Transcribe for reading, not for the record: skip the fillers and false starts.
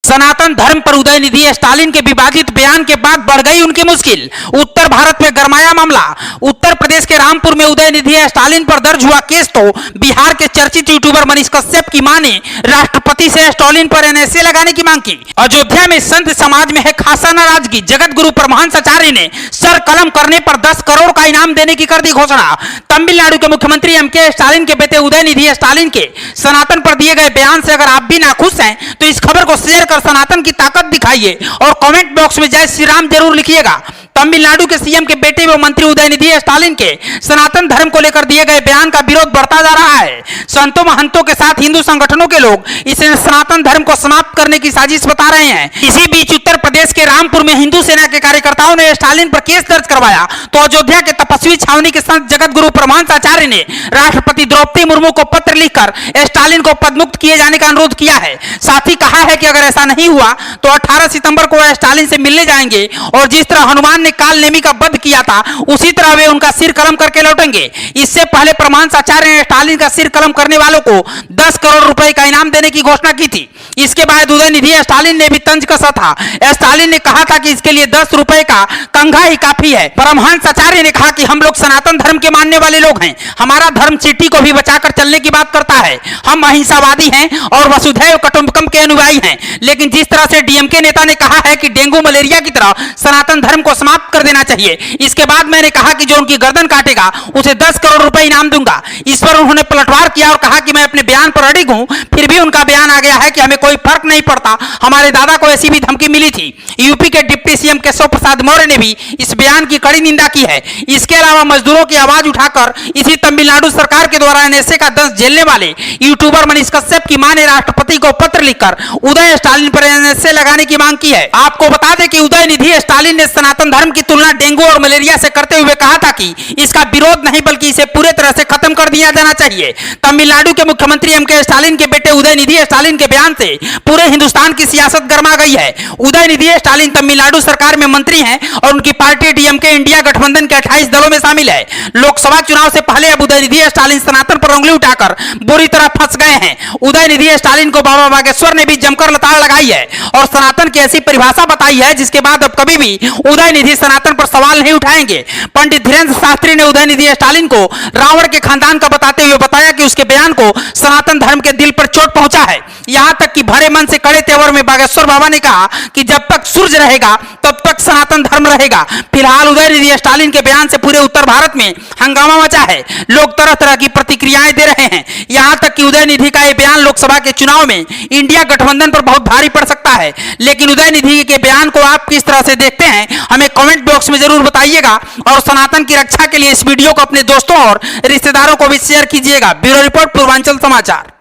सनातन धर्म पर उदयनिधि स्टालिन के विवादित बयान के बाद बढ़ गई उनकी मुश्किल। उत्तर भारत में गरमाया मामला। उत्तर प्रदेश के रामपुर में उदयनिधि स्टालिन पर दर्ज हुआ केस तो बिहार के चर्चित यूट्यूबर मनीष कश्यप की मां ने राष्ट्रपति से स्टालिन पर एनएसए लगाने की मांग की। अयोध्या में संत समाज में है खासा नाराजगी। जगत गुरु परमहंस आचार्य ने सर कलम करने पर 10 करोड़ का इनाम देने की कर दी घोषणा। तमिलनाडु के मुख्यमंत्री एमके स्टालिन के बेटे उदयनिधि स्टालिन के सनातन पर दिए गए बयान से अगर आप भी नाखुश हैं तो इस खबर को शेयर कर सनातन की ताकत दिखाइए और कमेंट बॉक्स में जय श्री राम जरूर लिखिएगा। तमिलनाडु के सीएम के बेटे व मंत्री उदयनिधि स्टालिन के सनातन धर्म को लेकर दिए गए बयान का विरोध बढ़ता जा रहा है। संतों महंतों के साथ हिंदू संगठनों के लोग इसे सनातन धर्म को समाप्त करने की साजिश बता रहे हैं। इसी बीच उत्तर प्रदेश के रामपुर में हिंदू सेना के कार्यकर्ताओं ने स्टालिन पर केस दर्ज करवाया तो अयोध्या के तपस्वी छावनी के संत जगत गुरु परमहंस आचार्य ने राष्ट्रपति द्रौपदी मुर्मू को पत्र लिखकर स्टालिन को पदमुक्त किए जाने का अनुरोध किया है। साथ ही कहा है कि अगर ऐसा नहीं हुआ तो 18 सितंबर को वह स्टालिन से मिलने जाएंगे और जिस तरह हनुमान ने काल नेमी का वध किया था उसी तरह वे उनका सिर कलम करके लौटेंगे। इससे पहले परमहंस आचार्य ने स्टालिन का सिर कलम करने वालों को 10 करोड़ रुपए का इनाम देने की घोषणा की थी। इसके बाद उदयनिधि स्टालिन ने भी तंज कसा था। स्टालिन ने कहा था कि इसके लिए 10 रुपए का कंघा ही काफी है। परमहंस आचार्य ने कहा कि हम लोग सनातन धर्म के मानने वाले लोग हैं। हमारा धर्म चींटी को भी बचाकर चलने की बात करता है। हम अहिंसावादी हैं और वसुधैव कुटुंबकम के अनुयायी हैं। लेकिन जिस तरह से डीएमके नेता ने कहा है कि डेंगू मलेरिया की तरह सनातन धर्म को समाप्त कर देना चाहिए, इसके बाद मैंने कहा कि जो उनकी गर्दन काटेगा उसे 10 करोड़ रुपए इनाम दूंगा। इस पर उन्होंने पलटवार किया और कहा कि मैं अपने बयान पर अड़िग हूं। फिर भी उनका बयान आ गया है कि हमें कोई फर्क नहीं पड़ता, हमारे दादा को ऐसी भी धमकी मिली थी। यूपी के डिप्टी सीएम केशव प्रसाद मौर्य ने भी इस बयान की कड़ी निंदा की है। इसके अलावा मजदूरों की आवाज उठाकर इसी तमिलनाडु सरकार के द्वारा एनएसए का 10 झेलने वाले यूट्यूबर मनीष कश्यप की मां ने राष्ट्रपति को पत्र लिखकर उदय स्टालिन पर एनएसए लगाने की मांग की है। आपको बता दें कि उदयनिधि स्टालिन ने सनातन धर्म की तुलना डेंगू और मलेरिया से करते हुए कहा था कि इसका विरोध नहीं बल्कि इसे पूरे तरह से खत्म कर दिया जाना चाहिए। तमिलनाडु के मुख्यमंत्री एमके स्टालिन के बेटे उदयनिधि स्टालिन के बयान से पूरे हिंदुस्तान की सियासत गर्मा गई है। उदयनिधि स्टालिन तमिलनाडु सरकार में मंत्री हैं और उनकी पार्टी डीएमके इंडिया गठबंधन के 28 दलों में शामिल है। लोकसभा चुनाव से पहले अब उदयनिधि स्टालिन सनातन पर उंगली उठाकर बुरी तरह फंस गए हैं। उदयनिधि स्टालिन को बाबा बागेश्वर ने भी जमकर लताड़ लगाई है और सनातन की ऐसी परिभाषा बताई है जिसके बाद अब कभी भी उदयनिधि सनातन पर सवाल नहीं उठाएंगे। पंडित धीरेन्द्र शास्त्री ने उदयनिधि स्टालिन को रावण के खानदान का बताते हुए बताया कि उसके बयान को सनातन धर्म के दिल पर चोट पहुंचा है। यहां तक कि भरे मन से कड़े तेवर में बागेश्वर बाबा ने कहा कि जब तक सूर्य रहेगा तब तक सनातन धर्म रहेगा। फिलहाल उदयनिधि स्टालिन के बयान से पूरे उत्तर भारत में हंगामा मचा है। लोग तरह तरह की प्रतिक्रियाएं दे रहे हैं। यहां तक कि उदयनिधि का यह बयान लोकसभा के चुनाव में इंडिया गठबंधन पर बहुत भारी पड़ सकता है। लेकिन उदयनिधि के बयान को आप किस तरह से देखते हैं हमें कमेंट बॉक्स में जरूर बताइएगा और सनातन की रक्षा के लिए इस वीडियो को अपने दोस्तों और रिश्तेदारों को भी शेयर कीजिएगा। ब्यूरो रिपोर्ट पूर्वांचल समाचार।